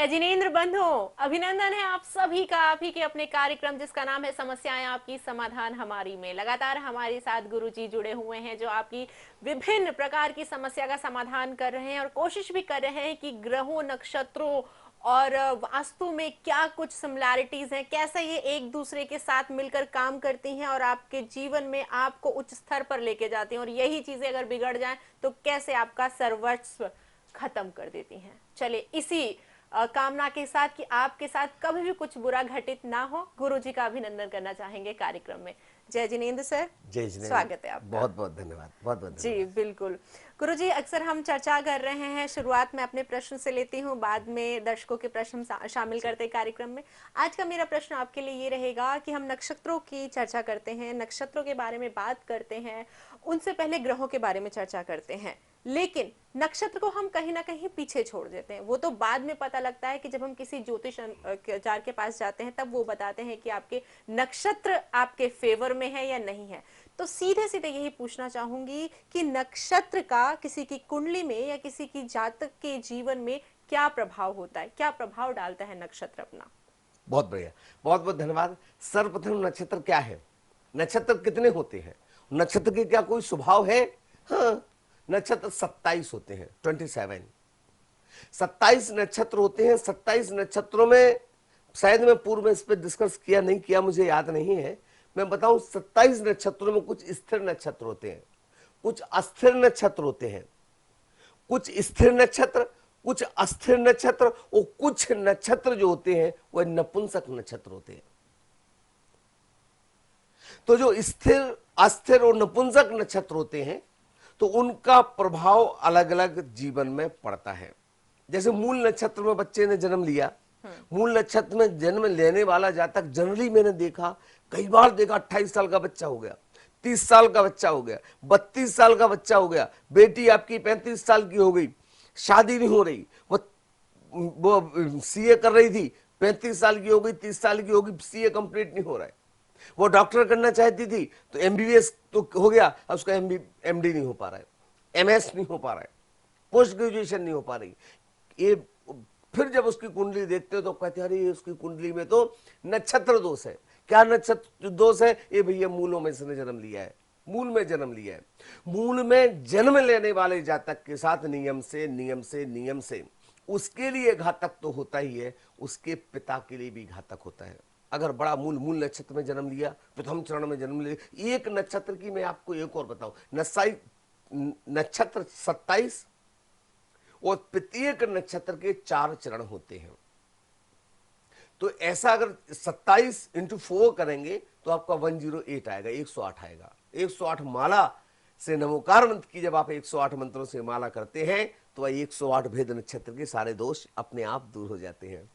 जय जिनेंद्र बंधु, अभिनंदन है आप सभी का। आप ही के अपने कार्यक्रम जिसका नाम है समस्याएं आपकी समाधान हमारी में लगातार हमारे साथ गुरुजी जुड़े हुए हैं, जो आपकी विभिन्न प्रकार की समस्या का समाधान कर रहे हैं और कोशिश भी कर रहे हैं कि ग्रहों, नक्षत्रों और वास्तु में क्या कुछ सिमिलैरिटीज हैं, कैसे ये एक दूसरे के साथ मिलकर काम करती हैं और आपके जीवन में आपको उच्च स्तर पर लेके जाती हैं, और यही चीजें अगर बिगड़ जाएं तो कैसे आपका सर्वस्व खत्म कर देती हैं। चलिए इसी कामना के साथ कि आपके साथ कभी भी कुछ बुरा घटित ना हो, गुरुजी का अभिनंदन करना चाहेंगे कार्यक्रम में। जय जिनेंद्र सर, जय जिनेंद्र, स्वागत है आपका। बहुत बहुत धन्यवाद, बहुत बहुत जी धन्यवाद। बिल्कुल। गुरुजी, अक्सर हम चर्चा कर रहे हैं, शुरुआत में अपने प्रश्न से लेती हूँ, बाद में दर्शकों के प्रश्न शामिल करते हैं कार्यक्रम में। आज का मेरा प्रश्न आपके लिए ये रहेगा कि हम नक्षत्रों की चर्चा करते हैं, नक्षत्रों के बारे में बात करते हैं, उनसे पहले ग्रहों के बारे में चर्चा करते हैं, लेकिन नक्षत्र को हम कहीं ना कहीं पीछे छोड़ देते हैं। वो तो बाद में पता लगता है कि जब हम किसी ज्योतिष आचार्य के पास जाते हैं, तब वो बताते हैं कि आपके नक्षत्र आपके फेवर में है या नहीं है। तो सीधे सीधे यही पूछना चाहूंगी कि नक्षत्र का किसी की कुंडली में या किसी की जातक के जीवन में क्या प्रभाव होता है, क्या प्रभाव डालता है नक्षत्र अपना? बहुत बढ़िया, बहुत बहुत धन्यवाद। सर्वप्रथम, नक्षत्र क्या है, नक्षत्र कितने होते हैं, नक्षत्र के क्या कोई स्वभाव है? हाँ, नक्षत्र 27 होते हैं, 27। 27 नक्षत्र होते हैं। 27 नक्षत्रों में शायद मैं पूर्व में इस पर डिस्कस किया नहीं किया, मुझे याद नहीं है। मैं बताऊं, 27 नक्षत्रों में कुछ स्थिर नक्षत्र होते हैं, कुछ अस्थिर नक्षत्र होते हैं, कुछ स्थिर नक्षत्र, कुछ अस्थिर नक्षत्र, और कुछ नक्षत्र जो होते हैं वह नपुंसक नक्षत्र होते हैं। तो जो स्थिर, अस्थिर और नपुंसक नक्षत्र होते हैं, तो उनका प्रभाव अलग अलग जीवन में पड़ता है। जैसे मूल नक्षत्र में बच्चे ने जन्म लिया, मूल नक्षत्र में जन्म लेने वाला जातक जनरली मैंने देखा, कई बार देखा, 28 साल का बच्चा हो गया, 30 साल का बच्चा हो गया, 32 साल का बच्चा हो गया, बेटी आपकी 35 साल की हो गई, शादी नहीं हो रही, वो सीए कर रही थी, 35 साल की हो गई, 30 साल की होगी, सीए कंप्लीट नहीं हो रहा है। वो डॉक्टर करना चाहती थी तो एमबीबीएस तो हो गया, अब उसका एमडी नहीं हो पा रहा है, एमएस नहीं हो पा रहा है, पोस्ट ग्रेजुएशन नहीं हो पा रही। ये फिर जब उसकी कुंडली देखते हो तो कहते हैं अरे उसकी कुंडली में तो नक्षत्र दोष है। क्या नक्षत्र दोष है? ये भैया मूलों में इसने जन्म लिया है, मूल में जन्म लिया है। मूल में जन्म लेने वाले जातक के साथ नियम से उसके लिए घातक तो होता ही है, उसके पिता के लिए भी घातक होता है। अगर बड़ा मूल नक्षत्र में जन्म लिया, प्रथम चरण में जन्म लिया, एक नक्षत्र की मैं आपको एक और बताऊं, नक्षत्र 27 और प्रत्येक नक्षत्र के 4 चरण होते हैं। तो ऐसा अगर 27 × 4 करेंगे तो आपका 108 आएगा, 108 आएगा। 108 माला से नमोकार मंत्र की जब आप 108 मंत्रों से माला करते हैं तो 108 भेद नक्षत्र के सारे दोष अपने आप दूर हो जाते हैं।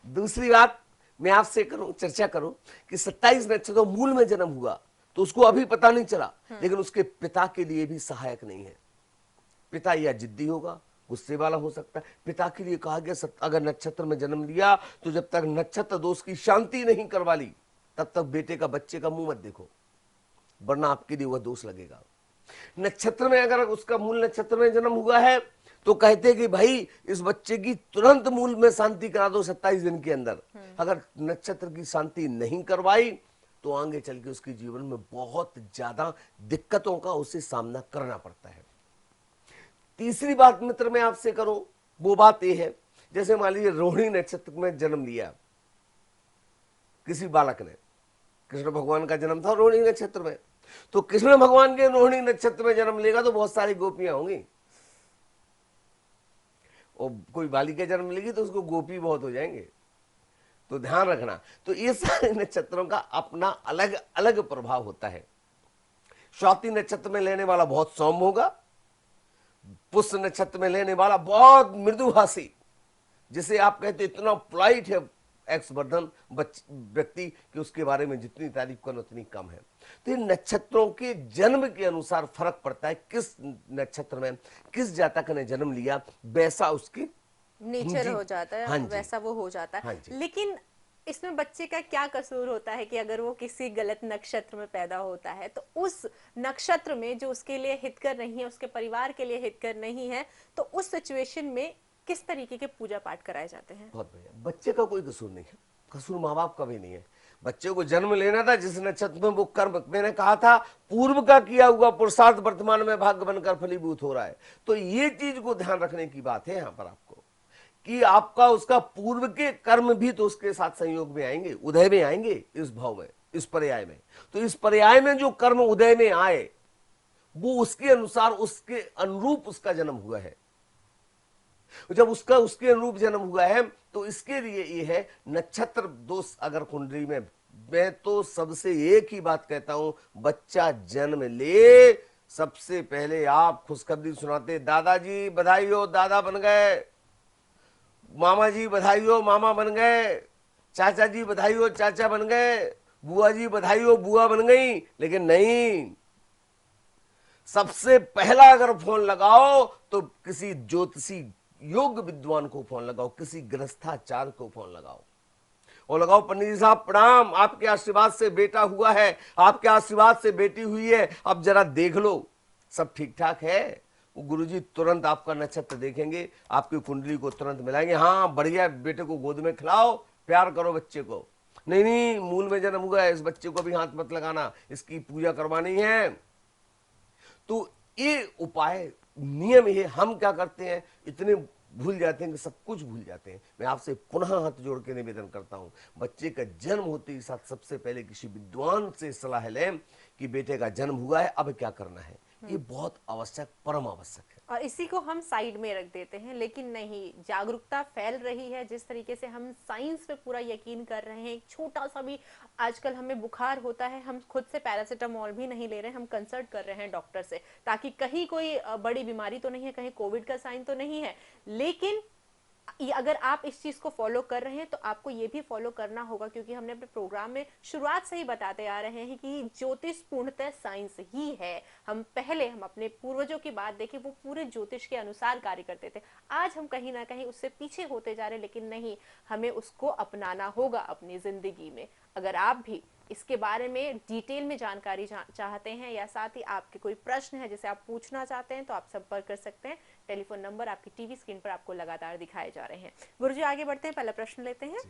दूसरी बात मैं आपसे चर्चा करूं कि 27 नक्षत्र मूल में जन्म हुआ तो उसको अभी पता नहीं चला, लेकिन उसके पिता के लिए भी सहायक नहीं है। पिता या जिद्दी होगा, गुस्से वाला हो सकता है। पिता के लिए कहा गया अगर नक्षत्र में जन्म लिया तो जब तक नक्षत्र दोष की शांति नहीं करवा ली तब तक बेटे का, बच्चे का मुंह मत देखो, वरना आपके लिए वह दोष लगेगा। नक्षत्र में अगर उसका मूल नक्षत्र में जन्म हुआ है तो कहते कि भाई इस बच्चे की तुरंत मूल में शांति करा दो 27 दिन के अंदर। अगर नक्षत्र की शांति नहीं करवाई तो आगे चल के उसके जीवन में बहुत ज्यादा दिक्कतों का उसे सामना करना पड़ता है। तीसरी बात मित्र मैं आपसे करूं, वो बात यह है, जैसे मान लीजिए रोहिणी नक्षत्र में जन्म लिया किसी बालक ने, कृष्ण भगवान का जन्म था रोहिणी नक्षत्र में, तो कृष्ण भगवान के रोहिणी नक्षत्र में जन्म लेगा तो बहुत सारी गोपियां होंगी, और कोई बालिका जन्म लेगी तो उसको गोपी बहुत हो जाएंगे। तो ध्यान रखना, तो ये सारे नक्षत्रों का अपना अलग अलग प्रभाव होता है। स्वाति नक्षत्र में लेने वाला बहुत सौम्य होगा, पुष्य नक्षत्र में लेने वाला बहुत मृदुभाषी, जिसे आप कहते इतना पोलाइट है एक्सवर्धन व्यक्ति कि उसके बारे में जितनी तारीफ करो उतनी कम है। तो ये नक्षत्रों के जन्म के अनुसार फर्क पड़ता है, किस नक्षत्र में किस जातक ने जन्म लिया वैसा उसकी नेचर हो जाता है, हाँ वैसा वो हो जाता है। हाँ, लेकिन इसमें बच्चे का क्या कसूर होता है कि अगर वो किसी गलत नक्षत्र में पैदा होता है तो उस नक्षत्र में जो उसके लिए हितकर नहीं है, उसके परिवार के लिए हितकर नहीं है, तो उस सिचुएशन में किस तरीके के पूजा पाठ कराए जाते हैं? बहुत बढ़िया। बच्चे का कोई कसूर नहीं है, कसूर माँ बाप का भी नहीं है। बच्चे को जन्म लेना था जिस नक्षत्र में, वो कर्म, मैंने कहा था पूर्व का किया हुआ पुरुषार्थ वर्तमान में भाग्य बनकर फलीभूत हो रहा है। तो ये चीज को ध्यान रखने की बात है यहाँ पर आपको, कि आपका उसका पूर्व के कर्म भी तो उसके साथ संयोग में आएंगे, उदय में आएंगे, इस भाव में, इस पर्याय में। तो इस पर्याय में जो कर्म उदय में आए वो उसके अनुसार, उसके अनुरूप उसका जन्म हुआ है। जब उसका उसके अनुरूप जन्म हुआ है तो इसके लिए ये है नक्षत्र दोष अगर कुंडली में, मैं तो सबसे एक ही बात कहता हूं, बच्चा जन्म ले सबसे पहले आप खुशखबरी सुनाते, दादाजी बधाई हो दादा बन गए, मामा जी बधाई हो मामा बन गए, चाचा जी बधाई हो चाचा बन गए, बुआ जी बधाई हो बुआ बन गई। लेकिन नहीं, सबसे पहला अगर फोन लगाओ तो किसी ज्योतिषी योग्य विद्वान को फोन लगाओ, किसी गृहस्थाचार्य को फोन लगाओ और लगाओ, पंडित जी साहब प्रणाम, आपके आशीर्वाद से बेटा हुआ है, आपके आशीर्वाद से बेटी हुई है, अब जरा देख लो सब ठीक ठाक है। वो गुरुजी तुरंत आपका नक्षत्र देखेंगे, आपकी कुंडली को तुरंत मिलाएंगे, हाँ बढ़िया, बेटे को गोद में खिलाओ, प्यार करो बच्चे को। नहीं नहीं, मूल में जन्म हुआ है, इस बच्चे को भी हाथ मत लगाना, इसकी पूजा करवानी है। तो ये उपाय नियम ये, हम क्या करते हैं, इतने भूल जाते हैं कि सब कुछ भूल जाते हैं। मैं आपसे पुनः हाथ जोड़ के निवेदन करता हूं, बच्चे का जन्म होते ही साथ सबसे पहले किसी विद्वान से सलाह लें कि बेटे का जन्म हुआ है, अब क्या करना है। ये बहुत आवश्यक, परम आवश्यक है। और इसी को हम साइड में रख देते हैं, लेकिन नहीं, जागरूकता फैल रही है। जिस तरीके से हम साइंस पे पूरा यकीन कर रहे हैं, एक छोटा सा भी आजकल हमें बुखार होता है, हम खुद से पैरासीटामोल भी नहीं ले रहे हैं, हम कंसल्ट कर रहे हैं डॉक्टर से, ताकि कहीं कोई बड़ी बीमारी तो नहीं है, कहीं कोविड का साइन तो नहीं है। लेकिन अगर आप इस चीज को फॉलो कर रहे हैं तो आपको ये भी फॉलो करना होगा, क्योंकि हमने अपने प्रोग्राम में शुरुआत से ही बताते आ रहे हैं कि ज्योतिष पूर्णतः साइंस ही है। हम अपने पूर्वजों की बात देखें, वो पूरे ज्योतिष के अनुसार कार्य करते थे। आज हम कहीं ना कहीं उससे पीछे होते जा रहे हैं, लेकिन नहीं, हमें उसको अपनाना होगा अपनी जिंदगी में। अगर आप भी इसके बारे में डिटेल में जानकारी चाहते हैं, या साथ ही आपके कोई प्रश्न है जिसे आप पूछना चाहते हैं, तो आप संपर्क कर सकते हैं। टेलीफोन नंबर आपकी टीवी स्क्रीन पर आपको लगातार दिखाए जा रहे हैं। गुरुजी आगे बढ़ते हैं, पहला प्रश्न लेते हैं।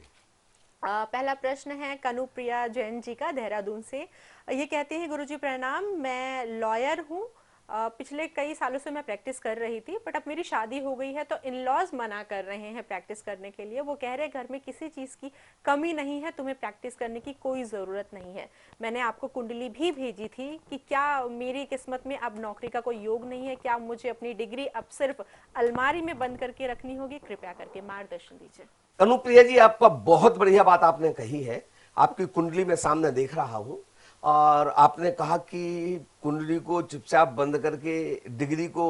पहला प्रश्न है कनुप्रिया जैन जी का, देहरादून से। ये कहते हैं, गुरुजी प्रणाम, मैं लॉयर हूँ, पिछले कई सालों से मैं प्रैक्टिस कर रही थी, बट अब मेरी शादी हो गई है तो इन लॉज मना कर रहे हैं प्रैक्टिस करने के लिए। वो कह रहे हैं घर में किसी चीज़ की कमी नहीं है, तुम्हें प्रैक्टिस करने की कोई ज़रूरत नहीं है। मैंने आपको कुंडली भी भेजी थी कि क्या मेरी किस्मत में अब नौकरी का कोई योग नहीं है, क्या मुझे अपनी डिग्री अब सिर्फ अलमारी में बंद करके रखनी होगी, कृपया करके मार्गदर्शन दीजिए। कनुप्रिया जी, आपका बहुत बढ़िया बात आपने कही है। आपकी कुंडली में सामने देख रहा हूं, और आपने कहा कि कुंडली को चुपचाप बंद करके, डिग्री को,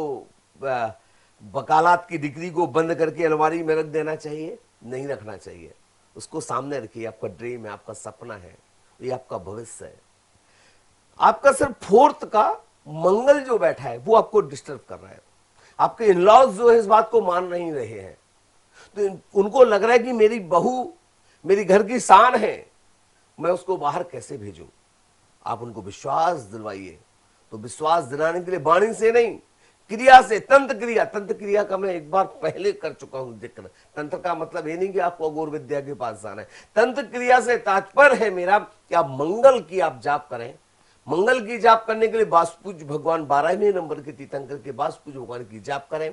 वकालत की डिग्री को बंद करके अलमारी में रख देना चाहिए, नहीं रखना चाहिए। उसको सामने रखिए, आपका ड्रीम है, आपका सपना है, ये आपका भविष्य है। आपका सिर्फ फोर्थ का मंगल जो बैठा है वो आपको डिस्टर्ब कर रहा है। आपके इन-लॉज जो है इस बात को मान नहीं रहे हैं, तो उनको लग रहा है कि मेरी बहू मेरी घर की शान है, मैं उसको बाहर कैसे भेजूं। आप उनको विश्वास दिलवाइए। तो विश्वास दिलाने के लिए वाणी से नहीं, क्रिया से, तंत्र क्रिया। तंत्र क्रिया का मैं एक बार पहले कर चुका हूं जिक्र। तंत्र का मतलब ये नहीं कि आपको अघोर विद्या के पास जाना है। तंत्र क्रिया से तात्पर्य है मेरा कि आप मंगल की आप जाप करें। मंगल की जाप करने के लिए वास्तुज भगवान 12वें नंबर के तीर्थंकर के वास्तुज भगवान की जाप करें,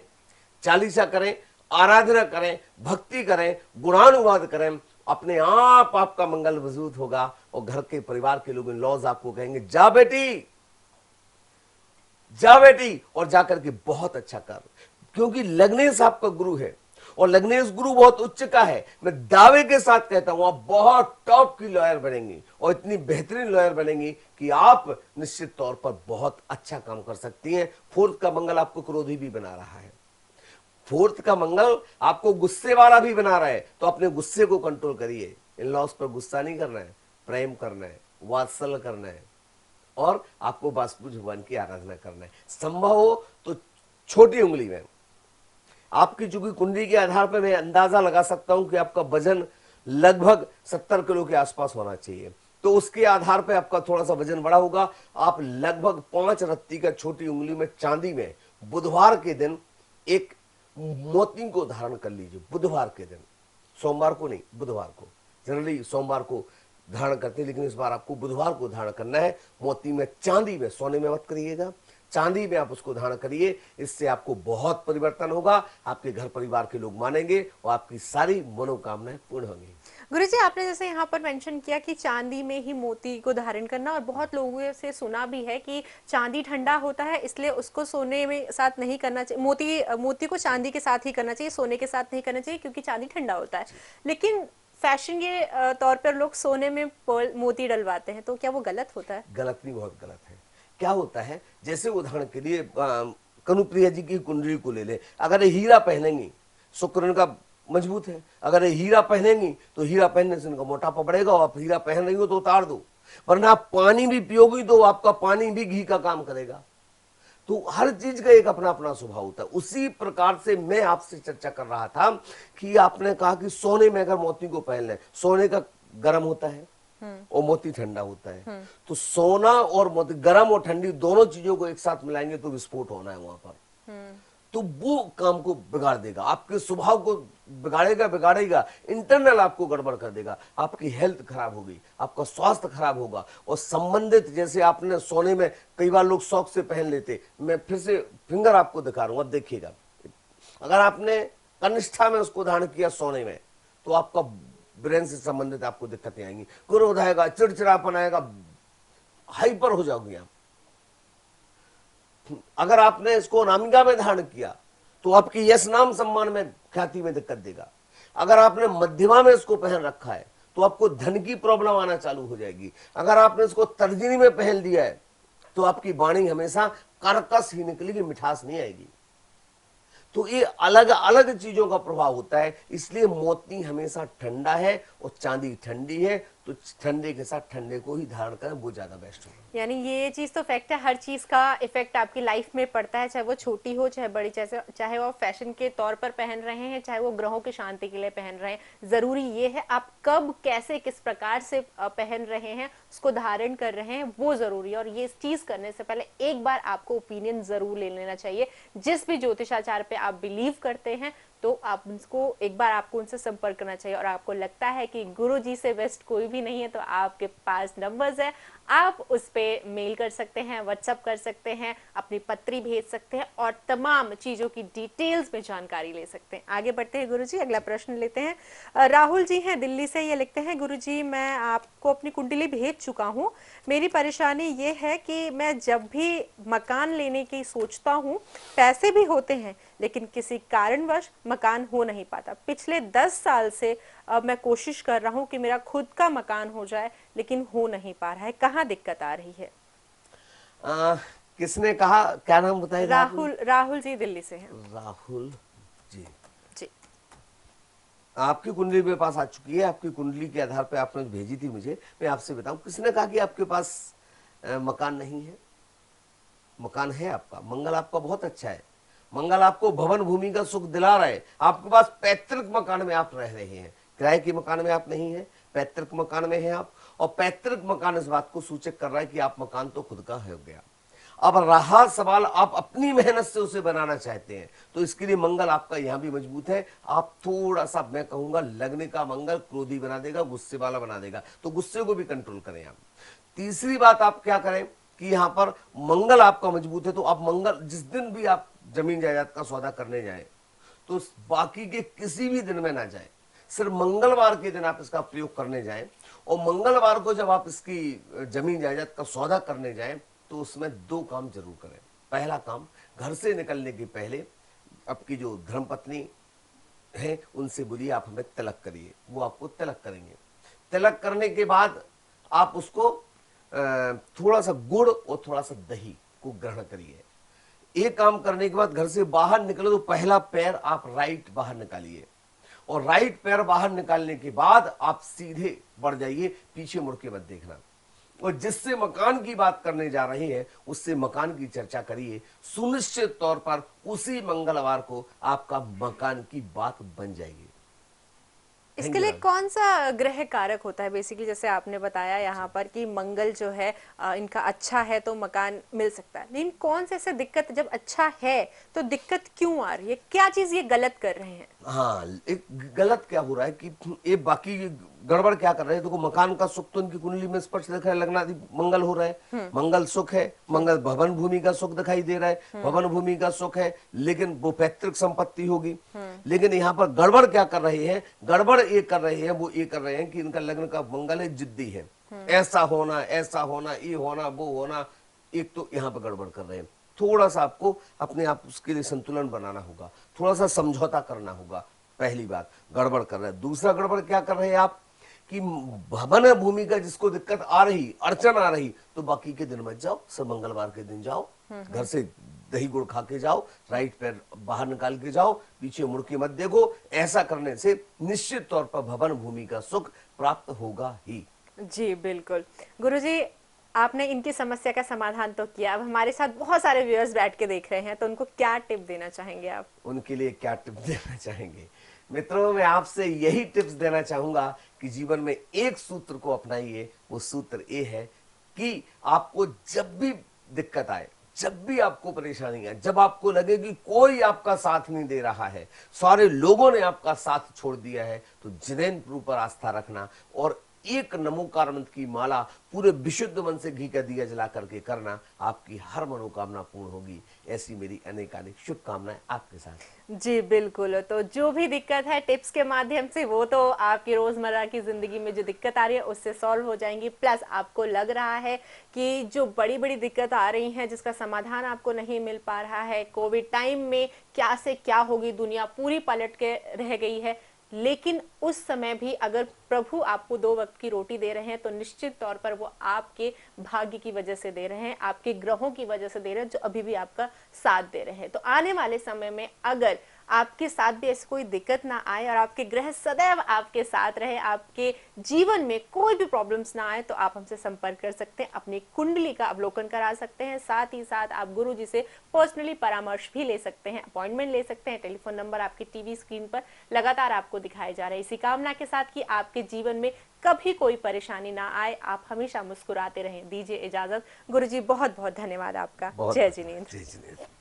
चालीसा करें, आराधना करें, भक्ति करें, गुणानुवाद करें। अपने आप आपका मंगल मजबूत होगा, और घर के परिवार के लोग, लॉज आपको कहेंगे जा बेटी, जा बेटी, और जाकर के बहुत अच्छा कर। क्योंकि लग्नेश आपका गुरु है, और लग्नेश गुरु बहुत उच्च का है। मैं दावे के साथ कहता हूं आप बहुत टॉप की लॉयर बनेंगी, और इतनी बेहतरीन लॉयर बनेंगी कि आप निश्चित तौर पर बहुत अच्छा काम कर सकती हैं। फोर्थ का मंगल आपको क्रोधी भी बना रहा है, फोर्थ का मंगल आपको गुस्से वाला भी बना रहा है, तो अपने गुस्से को कंट्रोल करिए। इन लॉस पर गुस्सा नहीं करना है, प्रेम करना है, वात्सल्य करना है, और आपको वास्तु भगवान की आराधना करना है। संभव हो तो छोटी उंगली में। आपकी चूंकि कुंडली के आधार पर मैं अंदाजा लगा सकता हूं कि आपका वजन लगभग 70 किलो के आसपास होना चाहिए, तो उसके आधार पर आपका थोड़ा सा वजन बड़ा होगा। आप लगभग 5 रत्ती का छोटी उंगली में चांदी में बुधवार के दिन एक मोती को धारण कर लीजिए बुधवार के दिन, सोमवार को नहीं, बुधवार को। जनरली सोमवार को धारण करते हैं, लेकिन इस बार आपको बुधवार को धारण करना है। मोती में, चांदी में, सोने में मत करिएगा, चांदी में आप उसको धारण करिए। इससे आपको बहुत परिवर्तन होगा, आपके घर परिवार के लोग मानेंगे और आपकी सारी मनोकामनाएं पूर्ण होंगी। गुरुजी, आपने जैसे यहाँ पर मेंशन किया कि चांदी में ही मोती को धारण करना, और बहुत लोगों से सुना भी है कि चांदी ठंडा होता है, इसलिए उसको सोने में साथ नहीं करना चाहिए। मोती को चांदी के साथ ही करना चाहिए, सोने के साथ नहीं करना चाहिए, क्योंकि चांदी ठंडा होता है। लेकिन फैशन के तौर पर लोग सोने में मोती डलवाते हैं, तो क्या वो गलत होता है? गलत नहीं, बहुत गलत है। क्या होता है, जैसे उदाहरण के लिए कनुप्रिया जी की कुंडली को ले ले। अगर ये हीरा पहनेंगी, शुक्र इनका मजबूत है, अगर ये हीरा पहनेंगी तो हीरा पहनने से इनका मोटापा बढ़ेगा। और आप हीरा पहन रही हो तो उतार दो, वरना आप पानी भी पियोगी तो आपका पानी भी घी का काम करेगा। तो हर चीज का एक अपना अपना स्वभाव होता है। उसी प्रकार से मैं आपसे चर्चा कर रहा था कि आपने कहा कि सोने में अगर मोती को पहन लें, सोने का गर्म होता है और मोती ठंडा होता है, तो सोना और मोती, गर्म और ठंडी दोनों चीजों को एक साथ मिलाएंगे तो विस्फोट होना है वहां पर। तो वो काम को बिगाड़ देगा, आपके स्वभाव को बिगाड़ेगा, इंटरनल आपको गड़बड़ कर देगा, आपकी हेल्थ खराब होगी, आपका स्वास्थ्य खराब होगा। और संबंधित, जैसे आपने सोने में कई बार लोग शौक से पहन लेते, मैं फिर से फिंगर आपको दिखा रहा हूं, अब देखिएगा। अगर आपने कनिष्ठा में उसको धारण किया सोने में, तो आपका ब्रेन से संबंधित आपको दिक्कतें आएंगी, क्रोध आएगा, चिड़चिड़ापन आएगा, हाइपर हो जाओगे आप। अगर आपने इसको अनामिका में धारण किया तो आपकी यश नाम सम्मान में, ख्याति में दिक्कत देगा। अगर आपने मध्यमा में इसको पहन रखा है तो आपको धन की प्रॉब्लम आना चालू हो जाएगी। अगर आपने इसको तर्जनी में पहन लिया है तो आपकी वाणी हमेशा कर्कश ही निकलेगी, मिठास नहीं आएगी। तो ये अलग अलग चीजों का प्रभाव होता है। इसलिए मोती हमेशा ठंडा है और चांदी ठंडी है, तो ठंडे के साथ ठंडे को ही धारण करें, वो ज्यादा बेस्ट होगा। यानी ये चीज तो फैक्ट है, हर चीज का इफेक्ट आपकी लाइफ में पड़ता है, चाहे वो छोटी हो चाहे बड़ी, चाहे वो आप फैशन के तौर पर पहन रहे हैं, चाहे वो ग्रहों की शांति के लिए पहन रहे हैं। जरूरी ये है आप कब, कैसे, किस प्रकार से पहन रहे हैं, उसको धारण कर रहे हैं, वो जरूरी है। और ये चीज करने से पहले एक बार आपको ओपिनियन जरूर ले लेना चाहिए। जिस भी ज्योतिषाचार्य पे आप बिलीव करते हैं, तो आप उनको एक बार, आपको उनसे संपर्क करना चाहिए। और आपको लगता है कि गुरु जी से बेस्ट कोई भी नहीं है, तो आपके पास नंबर्स है, आप उस पे मेल कर सकते हैं, व्हाट्सएप कर सकते हैं, अपनी पत्री भेज सकते हैं और तमाम चीजों की डिटेल्स में जानकारी ले सकते हैं। आगे बढ़ते हैं गुरुजी, अगला प्रश्न लेते हैं। राहुल जी हैं दिल्ली से, ये लिखते हैं, गुरुजी मैं आपको अपनी कुंडली भेज चुका हूँ। मेरी परेशानी ये है कि मैं जब भी मकान लेने की सोचता हूँ, पैसे भी होते हैं, लेकिन किसी कारणवश मकान हो नहीं पाता। पिछले 10 साल से अब मैं कोशिश कर रहा हूँ कि मेरा खुद का मकान हो जाए, लेकिन हो नहीं पा रहा है। कहाँ दिक्कत आ रही है? किसने कहा, क्या नाम बताएगा? राहुल जी दिल्ली से हैं। राहुल जी, जी, आपकी कुंडली मेरे पास आ चुकी है। आपकी कुंडली के आधार पे आपने भेजी थी मुझे। मैं आपसे बताऊं, किसने कहा कि आपके पास मकान नहीं है? मकान है आपका, मंगल आपका बहुत अच्छा है, मंगल आपको भवन भूमि का सुख दिला रहा है। आपके पास पैतृक मकान में आप रह रहे हैं, किराए के मकान में आप नहीं है, पैतृक मकान में है आप। और पैतृक मकान इस बात को सूचक कर रहा है कि आप मकान तो खुद का हो गया। अब रहा सवाल, आप अपनी मेहनत से उसे बनाना चाहते हैं, तो इसके लिए मंगल आपका यहां भी मजबूत है। आप थोड़ा सा, मैं कहूंगा, लगने का मंगल क्रोधी बना देगा, गुस्से वाला बना देगा, तो गुस्से को भी कंट्रोल करें आप। तीसरी बात आप क्या करें कि यहां पर मंगल आपका मजबूत है, तो आप मंगल, जिस दिन भी आप जमीन जायदाद का सौदा करने जाए, तो बाकी के किसी भी दिन में ना जाए, सिर्फ मंगलवार के दिन आप इसका प्रयोग करने जाएं। और मंगलवार को जब आप इसकी जमीन जायदाद का सौदा करने जाएं, तो उसमें 2 काम जरूर करें। पहला काम, घर से निकलने के पहले आपकी जो धर्मपत्नी है उनसे बोलिए आप हमें तिलक करिए, वो आपको तिलक करेंगे। तिलक करने के बाद आप उसको थोड़ा सा गुड़ और थोड़ा सा दही को ग्रहण करिए। एक काम करने के बाद घर से बाहर निकले तो पहला पैर आप राइट बाहर निकालिए, और राइट पैर बाहर निकालने के बाद आप सीधे बढ़ जाइए, पीछे मुड़ के मत देखना। और जिससे मकान की बात करने जा रहे हैं उससे मकान की चर्चा करिए। सुनिश्चित तौर पर उसी मंगलवार को आपका मकान की बात बन जाएगी। इसके लिए कौन सा ग्रह कारक होता है बेसिकली? जैसे आपने बताया यहाँ पर कि मंगल जो है इनका अच्छा है तो मकान मिल सकता है, लेकिन कौन से ऐसे दिक्कत, जब अच्छा है तो दिक्कत क्यों आ रही है, क्या चीज ये गलत कर रहे हैं? हाँ, एक गलत क्या हो रहा है कि ये बाकी गड़बड़ क्या कर रहे हैं? देखो, मकान का सुख तो इनकी कुंडली में स्पष्ट दिख रहा है, लग्नादि मंगल हो रहा है, मंगल सुख है, मंगल भवन भूमि का सुख दिखाई दे रहा है, भवन भूमि का सुख है, लेकिन वो पैतृक संपत्ति होगी। लेकिन यहाँ पर गड़बड़ क्या कर रहे हैं? गड़बड़ ये कर रहे हैं, वो ये कर रहे हैं कि इनका लग्न का मंगल है, जिद्दी है, ऐसा होना, ऐसा होना, ये होना, वो होना। एक तो यहाँ पर गड़बड़ कर रहे हैं। थोड़ा सा आपको अपने आप उसके लिए संतुलन बनाना होगा, थोड़ा सा समझौता करना होगा। पहली बात गड़बड़ कर रहे हैं। दूसरा गड़बड़ क्या कर रहे हैं आप कि भवन भूमि का जिसको दिक्कत आ रही, अड़चन आ रही, तो बाकी के दिन मत जाओ, सब मंगलवार के दिन जाओ, घर से दही गुड़ खा के जाओ, राइट पैर बाहर निकाल के जाओ, पीछे मुड़ के मत देखो। ऐसा करने से निश्चित तौर पर भवन भूमि का सुख प्राप्त होगा ही। जी बिल्कुल गुरुजी, आपने इनकी समस्या का समाधान तो किया। अब हमारे साथ बहुत सारे व्यूअर्स बैठ के देख रहे हैं, तो उनको क्या टिप देना चाहेंगे आप? उनके लिए क्या टिप देना चाहेंगे? मित्रों, मैं आपसे यही टिप्स देना चाहूंगा कि जीवन में एक सूत्र को अपनाइए। वो सूत्र ये है कि आपको जब भी दिक्कत आए, जब भी आपको परेशानी आए, जब आपको लगे कि कोई आपका साथ नहीं दे रहा है, सारे लोगों ने आपका साथ छोड़ दिया है, तो जिनेन प्रभु पर आस्था रखना और एक नमोकार मंत्र की माला पूरे विशुद्ध मन से घी का दिया जला करके करना, आपकी हर मनोकामना पूर्ण होगी। ऐसी मेरी अनेकानेक शुभकामनाएं आपके साथ। जी बिल्कुल, तो जो भी दिक्कत है टिप्स के माध्यम से वो तो आपकी रोजमर्रा की जिंदगी में जो दिक्कत आ रही है उससे सॉल्व हो जाएंगी। प्लस आपको लग रहा है कि जो बड़ी बड़ी दिक्कत आ रही हैं जिसका समाधान आपको नहीं मिल पा रहा है, कोविड टाइम में क्या से क्या होगी, दुनिया पूरी पलट के रह गई है, लेकिन उस समय भी अगर प्रभु आपको 2 वक्त की रोटी दे रहे हैं तो निश्चित तौर पर वो आपके भाग्य की वजह से दे रहे हैं, आपके ग्रहों की वजह से दे रहे हैं जो अभी भी आपका साथ दे रहे हैं। तो आने वाले समय में अगर आपके साथ भी ऐसी कोई दिक्कत ना आए और आपके ग्रह सदैव आपके साथ रहे, आपके जीवन में कोई भी प्रॉब्लम्स ना आए, तो आप हमसे संपर्क कर सकते हैं, अपनी कुंडली का अवलोकन करा सकते हैं। साथ ही साथ आप गुरु जी से पर्सनली परामर्श भी ले सकते हैं, अपॉइंटमेंट ले सकते हैं। टेलीफोन नंबर आपकी टीवी स्क्रीन पर लगातार आपको दिखाए जा रहे हैं। इसी कामना के साथ कि आपके जीवन में कभी कोई परेशानी ना आए, आप हमेशा मुस्कुराते रहें। दीजिए इजाजत गुरु जी, बहुत बहुत धन्यवाद आपका। जय जिनेंद्र। जय जिनेंद्र।